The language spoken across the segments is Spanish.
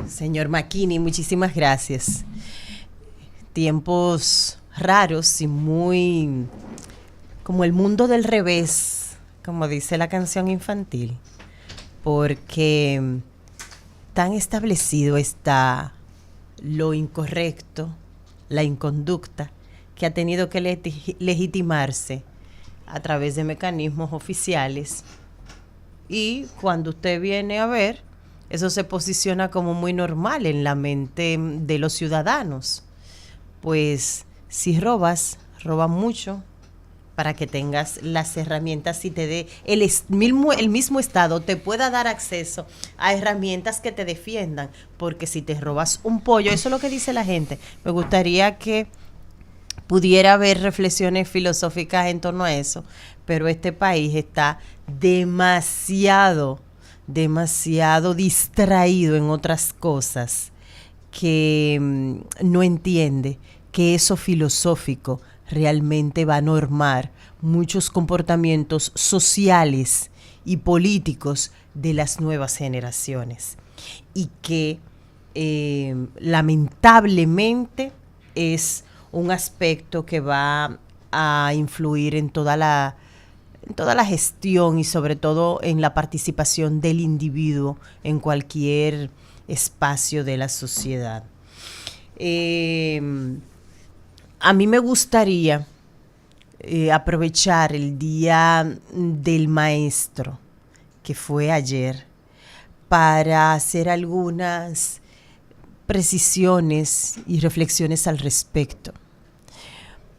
Señor McKinney, muchísimas gracias. Tiempos raros y muy como el mundo del revés, como dice la canción infantil, porque tan establecido está lo incorrecto, la inconducta, que ha tenido que legitimarse a través de mecanismos oficiales. Y cuando usted viene a ver, eso se posiciona como muy normal en la mente de los ciudadanos. Pues si robas, roba mucho para que tengas las herramientas y te dé el mismo Estado te pueda dar acceso a herramientas que te defiendan. Porque si te robas un pollo, eso es lo que dice la gente. Me gustaría que pudiera haber reflexiones filosóficas en torno a eso, pero este país está demasiado distraído en otras cosas que no entiende que eso filosófico realmente va a normar muchos comportamientos sociales y políticos de las nuevas generaciones y que lamentablemente es un aspecto que va a influir en toda la gestión y sobre todo en la participación del individuo en cualquier espacio de la sociedad. A mí me gustaría aprovechar el Día del Maestro, que fue ayer, para hacer algunas precisiones y reflexiones al respecto.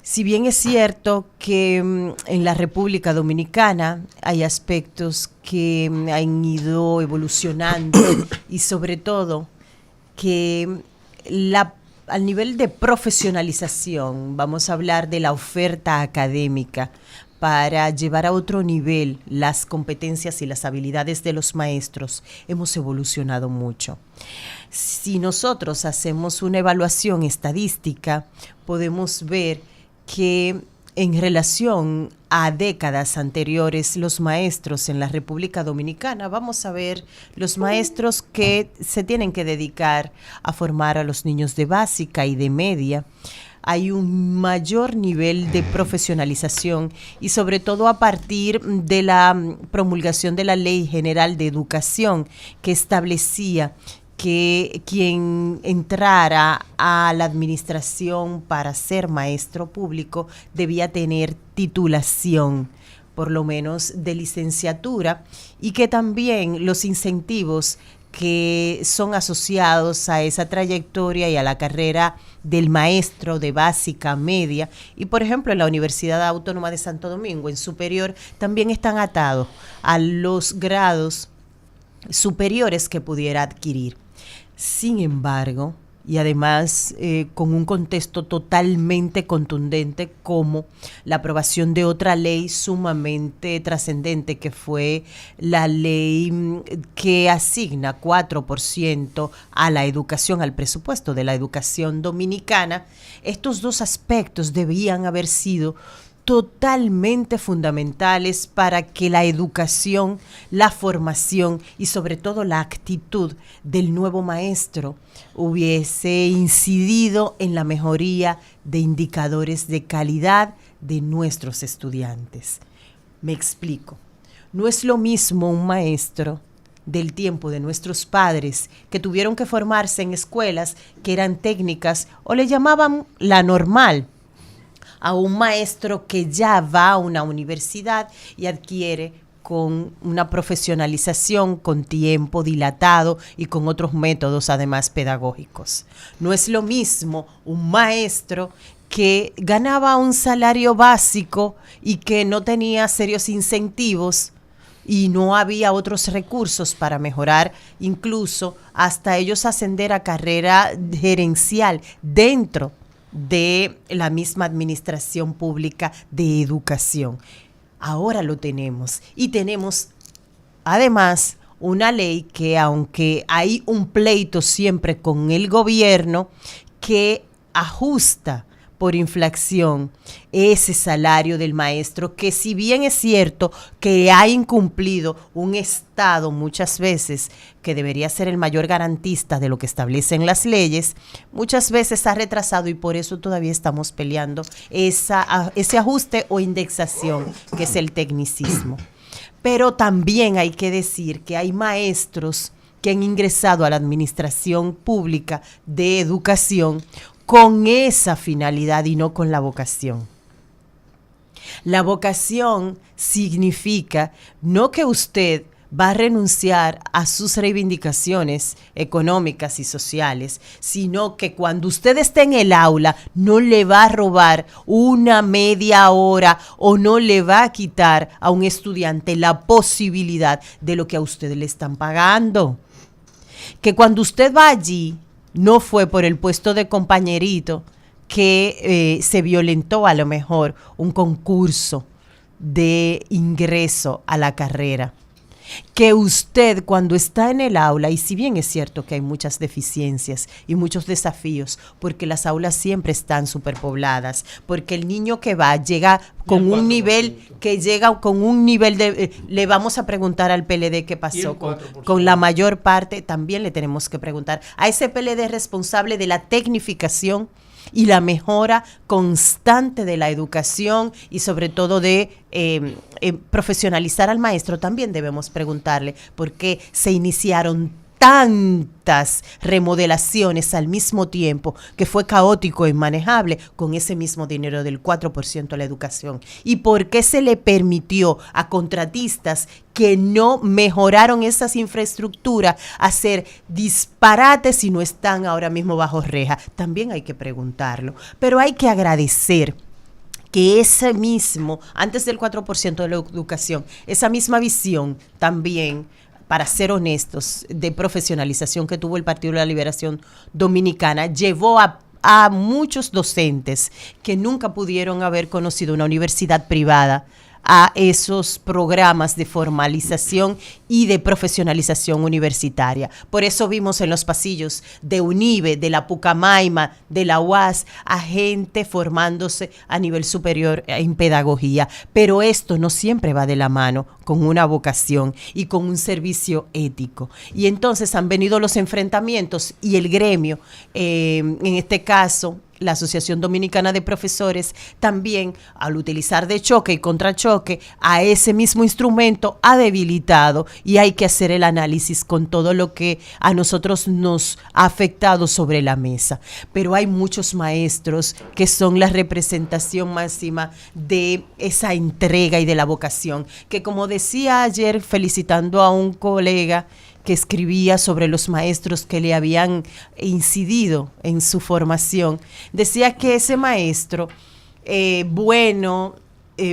Si bien es cierto que en la República Dominicana hay aspectos que han ido evolucionando y sobre todo que al nivel de profesionalización, vamos a hablar de la oferta académica para llevar a otro nivel las competencias y las habilidades de los maestros, hemos evolucionado mucho. Si nosotros hacemos una evaluación estadística, podemos ver que en relación a décadas anteriores, los maestros en la República Dominicana, vamos a ver los maestros que se tienen que dedicar a formar a los niños de básica y de media. Hay un mayor nivel de profesionalización y sobre todo a partir de la promulgación de la Ley General de Educación que establecía que quien entrara a la administración para ser maestro público debía tener titulación, por lo menos de licenciatura, y que también los incentivos que son asociados a esa trayectoria y a la carrera del maestro de básica, media, y por ejemplo en la Universidad Autónoma de Santo Domingo, en superior, también están atados a los grados superiores que pudiera adquirir. Sin embargo, y además con un contexto totalmente contundente como la aprobación de otra ley sumamente trascendente que fue la ley que asigna 4% a la educación, al presupuesto de la educación dominicana, estos dos aspectos debían haber sido totalmente fundamentales para que la educación, la formación y sobre todo la actitud del nuevo maestro hubiese incidido en la mejoría de indicadores de calidad de nuestros estudiantes. Me explico. No es lo mismo un maestro del tiempo de nuestros padres que tuvieron que formarse en escuelas que eran técnicas o le llamaban la normal, a un maestro que ya va a una universidad y adquiere con una profesionalización, con tiempo dilatado y con otros métodos además pedagógicos. No es lo mismo un maestro que ganaba un salario básico y que no tenía serios incentivos y no había otros recursos para mejorar, incluso hasta ellos ascender a carrera gerencial dentro de la misma administración pública de educación. Ahora lo tenemos y tenemos además una ley que, aunque hay un pleito siempre con el gobierno, que ajusta por inflación ese salario del maestro, que si bien es cierto que ha incumplido un Estado muchas veces que debería ser el mayor garantista de lo que establecen las leyes, muchas veces ha retrasado y por eso todavía estamos peleando ese ajuste o indexación, que es el tecnicismo. Pero también hay que decir que hay maestros que han ingresado a la administración pública de educación con esa finalidad y no con la vocación. La vocación significa no que usted va a renunciar a sus reivindicaciones económicas y sociales, sino que cuando usted esté en el aula no le va a robar una media hora o no le va a quitar a un estudiante la posibilidad de lo que a usted le están pagando. Que cuando usted va allí, no fue por el puesto de compañerito que se violentó a lo mejor un concurso de ingreso a la carrera. Que usted cuando está en el aula, y si bien es cierto que hay muchas deficiencias y muchos desafíos, porque las aulas siempre están superpobladas, porque el niño que va llega con un nivel, de, le vamos a preguntar al PLD qué pasó con la mayor parte, también le tenemos que preguntar a ese PLD responsable de la tecnificación y la mejora constante de la educación y sobre todo de profesionalizar al maestro. También debemos preguntarle por qué se iniciaron tantas remodelaciones al mismo tiempo, que fue caótico e inmanejable con ese mismo dinero del 4% a la educación. ¿Y por qué se le permitió a contratistas que no mejoraron esas infraestructuras hacer disparates y no están ahora mismo bajo reja? También hay que preguntarlo. Pero hay que agradecer que ese mismo, antes del 4% de la educación, esa misma visión también, para ser honestos, de profesionalización que tuvo el Partido de la Liberación Dominicana, llevó a muchos docentes que nunca pudieron haber conocido una universidad privada a esos programas de formalización y de profesionalización universitaria. Por eso vimos en los pasillos de UNIBE, de la Pucamaima, de la UAS, a gente formándose a nivel superior en pedagogía. Pero esto no siempre va de la mano con una vocación y con un servicio ético. Y entonces han venido los enfrentamientos y el gremio, en este caso, la Asociación Dominicana de Profesores, también al utilizar de choque y contrachoque a ese mismo instrumento, ha debilitado, y hay que hacer el análisis con todo lo que a nosotros nos ha afectado sobre la mesa. Pero hay muchos maestros que son la representación máxima de esa entrega y de la vocación, que como decía ayer felicitando a un colega que escribía sobre los maestros que le habían incidido en su formación, decía que ese maestro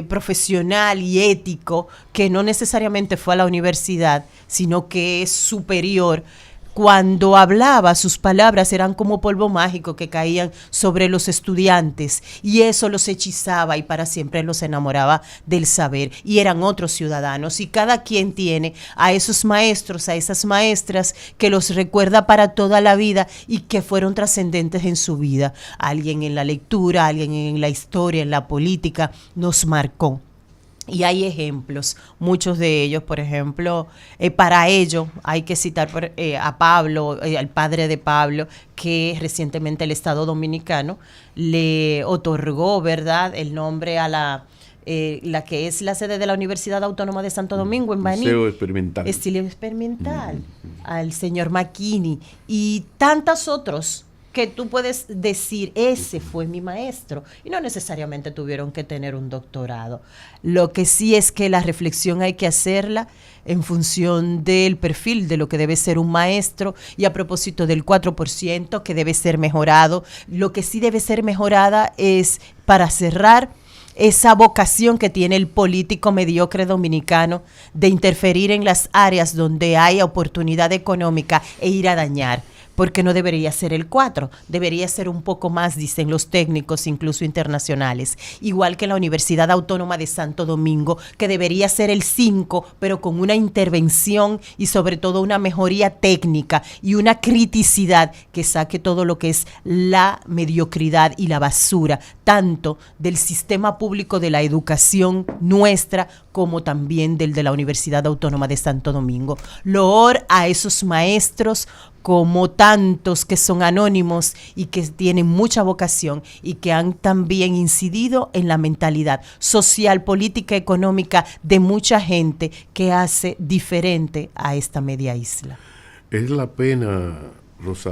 profesional y ético, que no necesariamente fue a la universidad, sino que es superior, cuando hablaba, sus palabras eran como polvo mágico que caían sobre los estudiantes y eso los hechizaba y para siempre los enamoraba del saber, y eran otros ciudadanos, y cada quien tiene a esos maestros, a esas maestras que los recuerda para toda la vida y que fueron trascendentes en su vida. Alguien en la lectura, alguien en la historia, en la política, nos marcó. Y hay ejemplos, muchos de ellos, por ejemplo, para ello hay que citar a Pablo, al padre de Pablo, que recientemente el Estado Dominicano le otorgó, ¿verdad?, el nombre a la que es la sede de la Universidad Autónoma de Santo Domingo, en Baní. Estilo experimental. Estilo experimental, al señor McKinney y tantos otros que tú puedes decir, ese fue mi maestro, y no necesariamente tuvieron que tener un doctorado. Lo que sí es que la reflexión hay que hacerla en función del perfil de lo que debe ser un maestro, y a propósito del 4% que debe ser mejorado, lo que sí debe ser mejorada es, para cerrar, esa vocación que tiene el político mediocre dominicano de interferir en las áreas donde hay oportunidad económica e ir a dañar. porque no debería ser el 4, debería ser un poco más, dicen los técnicos, incluso internacionales. Igual que la Universidad Autónoma de Santo Domingo, que debería ser el 5, pero con una intervención y sobre todo una mejoría técnica y una criticidad que saque todo lo que es la mediocridad y la basura, tanto del sistema público de la educación nuestra como también del de la Universidad Autónoma de Santo Domingo. Loor a esos maestros como tantos que son anónimos y que tienen mucha vocación y que han también incidido en la mentalidad social, política, económica de mucha gente que hace diferente a esta media isla. Es la pena, Rosario.